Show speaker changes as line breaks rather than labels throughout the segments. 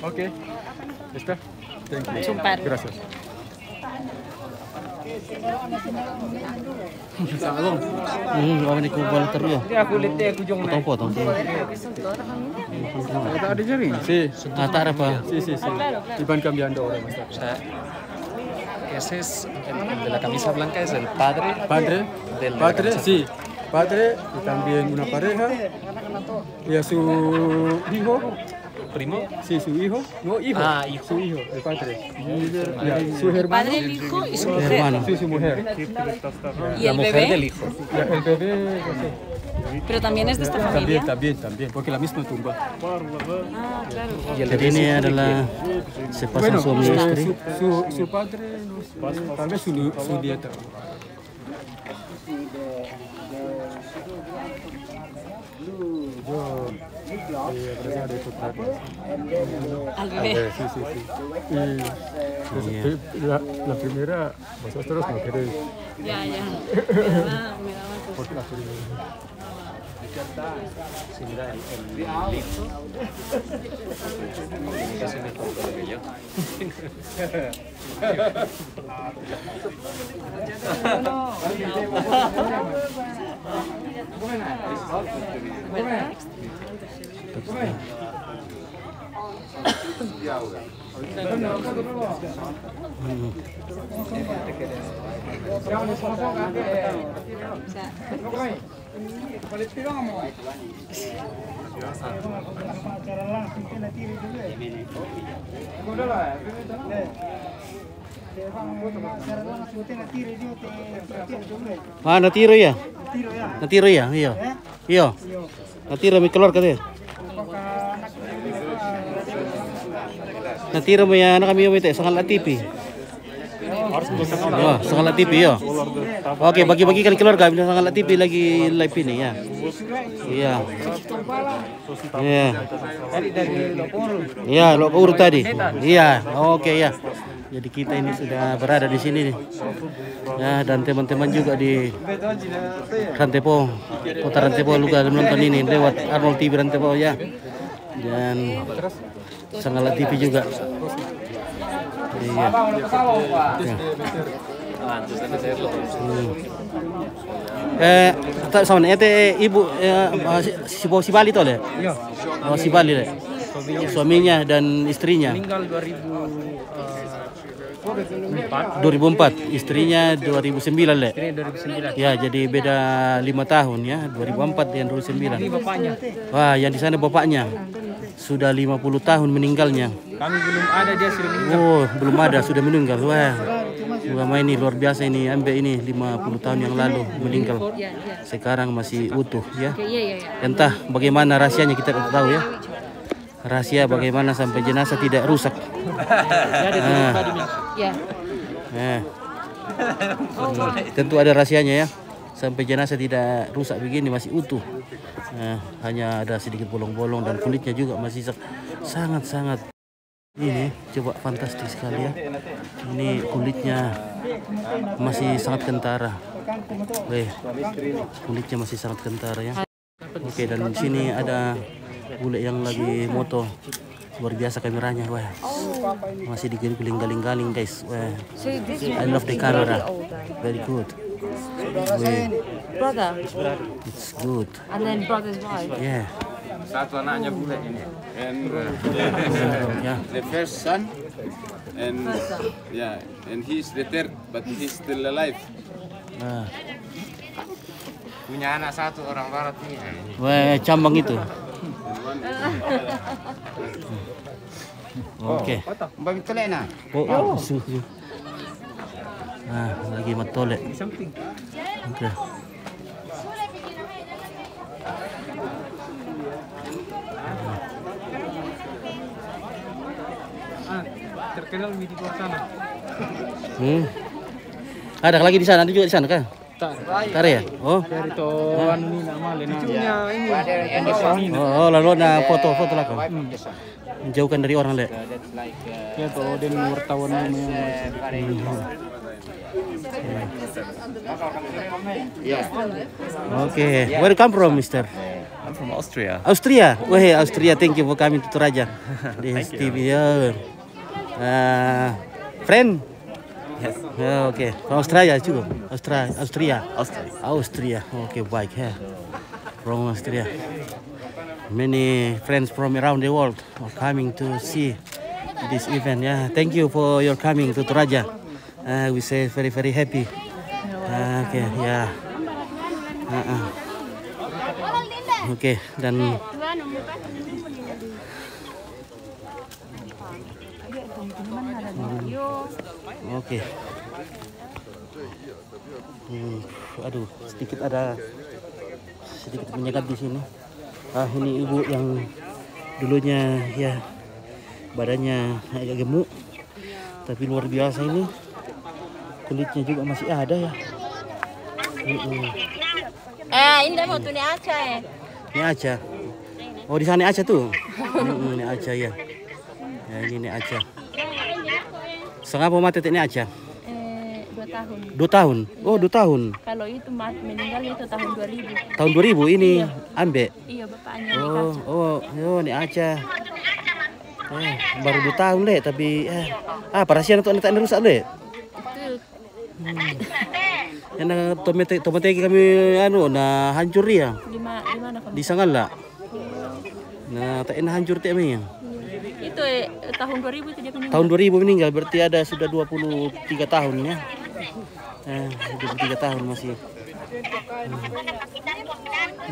Oke. Está. Thank you.
Super.
Gracias.
Orang ni kubal terus.
Dia kulit dia kujung naik.
Potong.
Ada jari? Sí.
Tak ada apa.
Sí. Iban cambiando ahora más tarde.
O sea, ese es el de la camisa blanca, es el padre.
Padre.
Del
Padre, sí. Padre y también una pareja. Y a su hijo.
Primo.
Sí, su hijo. No, hijo.
Ah, hijo.
Su hijo, el padre. Y a su hermano.
Padre, el hijo y su mujer.
Hermano.
Sí, su mujer.
¿Y
La
el
mujer
bebé?
del hijo.
El bebé, no sé.
Pero también es de esta familia.
También, porque la misma tumba.
Ah, claro.
Y el
Jadi
bebé
ini
es
adalah sepasang suami istri.
su padre, no sé, tal vez su nieta. Yo de encontrarlo.
Al bebé.
Sí. Y pues, la primera, vosotros no queréis.
Ya. Me daba
Porque la primera.
Sí, mira, el hijo. Casi mejor que yo.
Natiro ya? Natiro ya? Iya. Natiro may keluar katanya. Natiro mo yan, kami yung ito, sangal TV. Oh, sangal TV ya. Oke, bagi-bagikan keluarga, bilang sangal TV lagi live ini ya. Iya. Iya, Lokor tadi. Iya, oke ya. Jadi kita ini sudah berada di sini nih. Ya, dan teman-teman juga di Rantepo, Kota Rantepo juga menonton ini lewat Arnold TV Rantepo ya. Dan Sanggala TV juga. Iya. Tak sama nih, ibu si Bali tuh le? Oh, si Bali le. Suaminya dan istrinya.
Meninggal
2004, istrinya 2009 le.
2009.
Ya, jadi beda 5 tahun ya, 2004 dan 2009.
Ini bapaknya.
Wah, yang di sana bapaknya. Sudah 50 tahun meninggalnya.
Kami belum ada, dia sudah meninggal.
Oh, belum ada, sudah meninggal. Wah. Ulama ini luar biasa ini, Ambe ini 50 tahun yang lalu meninggal. Sekarang masih utuh ya. Entah bagaimana rahasianya kita tidak tahu ya. Rahasia bagaimana sampai jenazah tidak rusak. Tentu ada rahasianya ya. Sampai jenazah tidak rusak begini masih utuh. Hanya ada sedikit bolong-bolong dan kulitnya juga masih sangat-sangat ini coba fantastis sekali ya. Ini kulitnya masih sangat kentara. Kulitnya masih sangat kentara ya. Oke, dan di sini ada bule yang lagi moto. Luar biasa kameranya, wah. Masih digaling-galing guys. Wah. I love the camera. Very good.
Brother.
It's good.
And then brother's wife.
Yeah.
Satu anaknya bule ini. And the first son and and he's the third but he's still alive.
Punya anak satu orang barat ini.
Wah, cambang itu. Oke.
Bagi telena.
Oh, susu. Lagi matole. Oke.
Terkenal di luar sana.
Ada lagi di sana, ada juga di sana kan? Tak ya? Oh.
Dari tuan ini nama cucunya ini.
Oh, lalu na foto lah kan. Menjauhkan dari orang le.
Ya tuh dan wartawan
Oke, where you come from, Mister?
I'm from Austria.
Austria. Wah, Austria. Thank you for coming to Toraja. This TV. Friend.
Yes.
Okay. From Australia juga. Austria. Okay, baik ya. From Austria. Many friends from around the world are coming to see this event. Yeah. Thank you for your coming to Toraja. We say very very happy. Okay, ya. Oke, dan oke. Aduh, sedikit menyegat di sini. Ini ibu yang dulunya ya badannya agak gemuk, tapi luar biasa ini. Kulitnya juga masih ada ya.
Ini mau tuh Aca ya.
Ini Aca. Oh, di sana Aca tuh. Ini Aca ya. Ya, ini Aca. Setengah apa mati ini Aca?
2 tahun.
2 tahun. Oh, 2 tahun.
Kalau itu meninggal itu tahun 2000.
Tahun 2000 ini Ambe.
Iya, bapaknya.
Oh, ini Aca. Baru 2 tahun le, tapi parasian untuk anak rusak le. Yang tomatnya kami hancur ya.
Di mana kamu?
Di Sangala. Nah, tak enak hancur tak ya.
Itu tahun 2000 itu dia meninggal.
Tahun 2000 meninggal, berarti ada sudah 23 tahun ya. 23 tahun masih.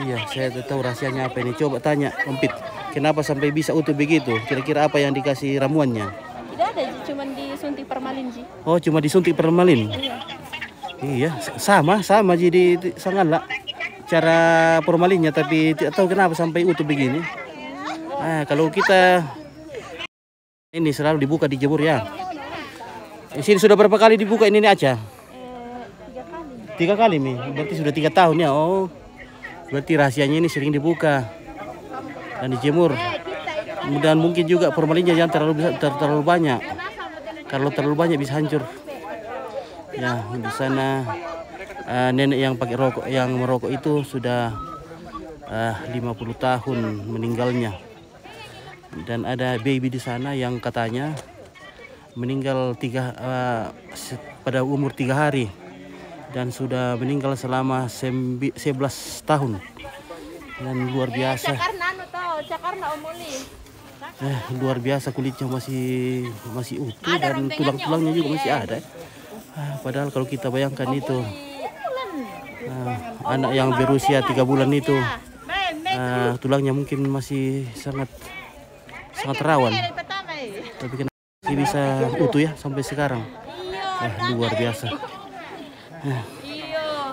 Iya, saya tahu rahasianya apa ini. Coba tanya Ompit, kenapa sampai bisa utuh begitu? Kira-kira apa yang dikasih ramuannya?
Tidak ada, cuma disuntik formalin sih.
Oh, cuma disuntik formalin. Iya, sama jadi Sangala cara formalinnya, tapi tidak tahu kenapa sampai utuh begini. Kalau kita ini selalu dibuka di jemur ya. Di sini sudah berapa kali dibuka ini Aca? 3 kali nih, berarti sudah 3 tahun ya. Oh, berarti rahasianya ini sering dibuka dan dijemur. Dan mungkin juga formalinnya jangan terlalu banyak. Kalau terlalu banyak bisa hancur. Ya, di sana nenek yang pakai rokok, yang merokok itu sudah 50 tahun meninggalnya. Dan ada baby di sana yang katanya meninggal pada umur 3 hari dan sudah meninggal selama 11 tahun. Dan luar biasa. Luar biasa, kulitnya masih utuh dan tulang-tulangnya juga masih ada. Padahal kalau kita bayangkan itu anak yang berusia 3 bulan itu tulangnya mungkin masih sangat rawan, tapi kenapa masih bisa utuh ya sampai sekarang. Luar biasa.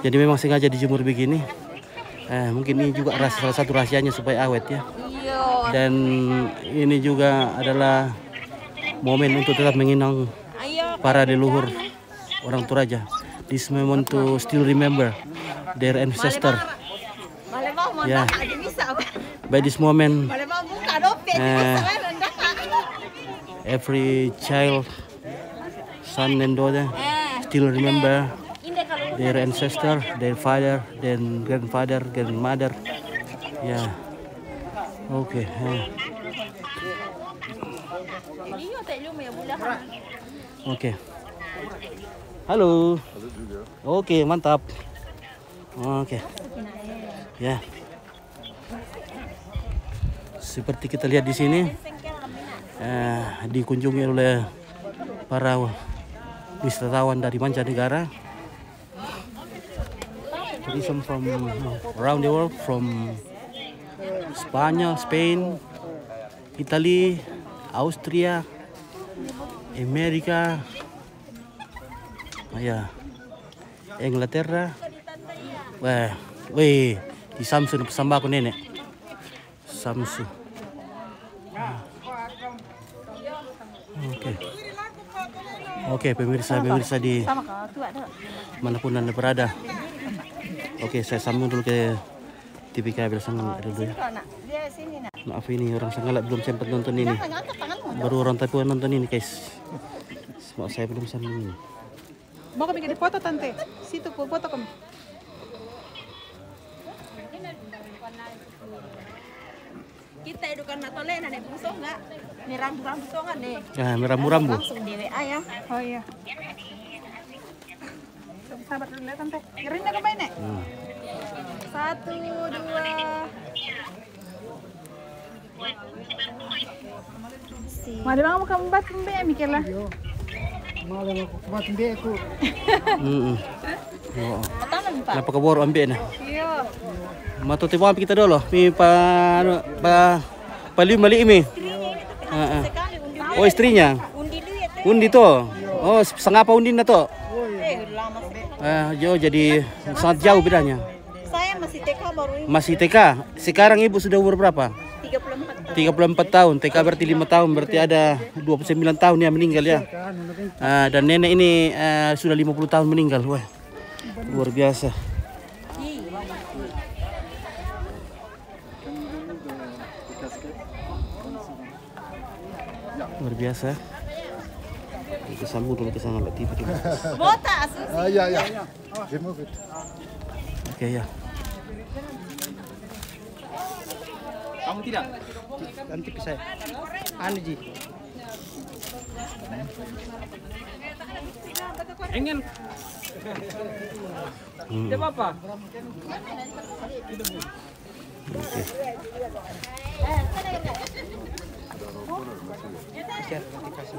Jadi memang sengaja dijemur begini. Mungkin ini juga salah satu rahasianya supaya awet ya. Dan ini juga adalah momen untuk tetap mengenang para leluhur orang Toraja. This moment to still remember their ancestor. Yeah. By this moment, every child, son and daughter, still remember their ancestor, their father, their grandfather, grandmother. Yeah. Okay. Okay. Halo. Oke, mantap. Oke. Ya. Seperti kita lihat di sini, dikunjungi oleh para wisatawan dari mancanegara. Tourism from around the world, from Spanyol, Spain, Italy, Austria, Amerika, Inglaterra. Weh, di Samsung pesan aku nenek. Samsung. Oke, pemirsa di manapun Anda berada. Oke, saya sambung dulu ke TV kabel Sangala dulu ya. Maaf, ini orang Sangala belum sempat nonton ini. Baru orang Papua nonton ini, guys. Maaf, saya belum sambung ini.
Mau kami di foto tante, situ foto kami.
Kita itu kan natolena nih busong nggak? Nih rambu-rambu songan nih.
Ya, rambu-rambu.
Langsung di WA ya.
Oh iya. Sabar dulu ya tante. Kirain nak main nek. 1, 2. Mari bang mau kamu bat pembe mikir lah.
Napa kabur ambil na?
Iya.
Mato tiba ambil kita dulu. Mi paling balik mi. Oh istrinya. Undi tuh. Oh sengapa undi na tuh? Jauh jadi sangat jauh bedanya.
Saya masih TK baru ini.
Masih TK. Sekarang ibu sudah umur berapa? 34 tahun. TK berarti 5 tahun. Berarti ada 29 tahun ya meninggal ya. Dan nenek ini sudah 50 tahun meninggal. Wah, luar biasa. Luar biasa. Kita sambung dulu ke sana Mbak tiba-tiba.
Bota asus.
Ya. Remove it.
Oke ya.
Kamu tidak?
Nanti ke saya. Anu Ji.
Ingin? Tidak apa-apa.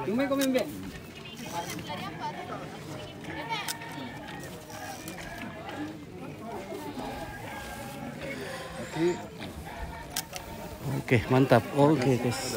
Tumbe kau mimbe.
Oke, mantap. Oke, guys.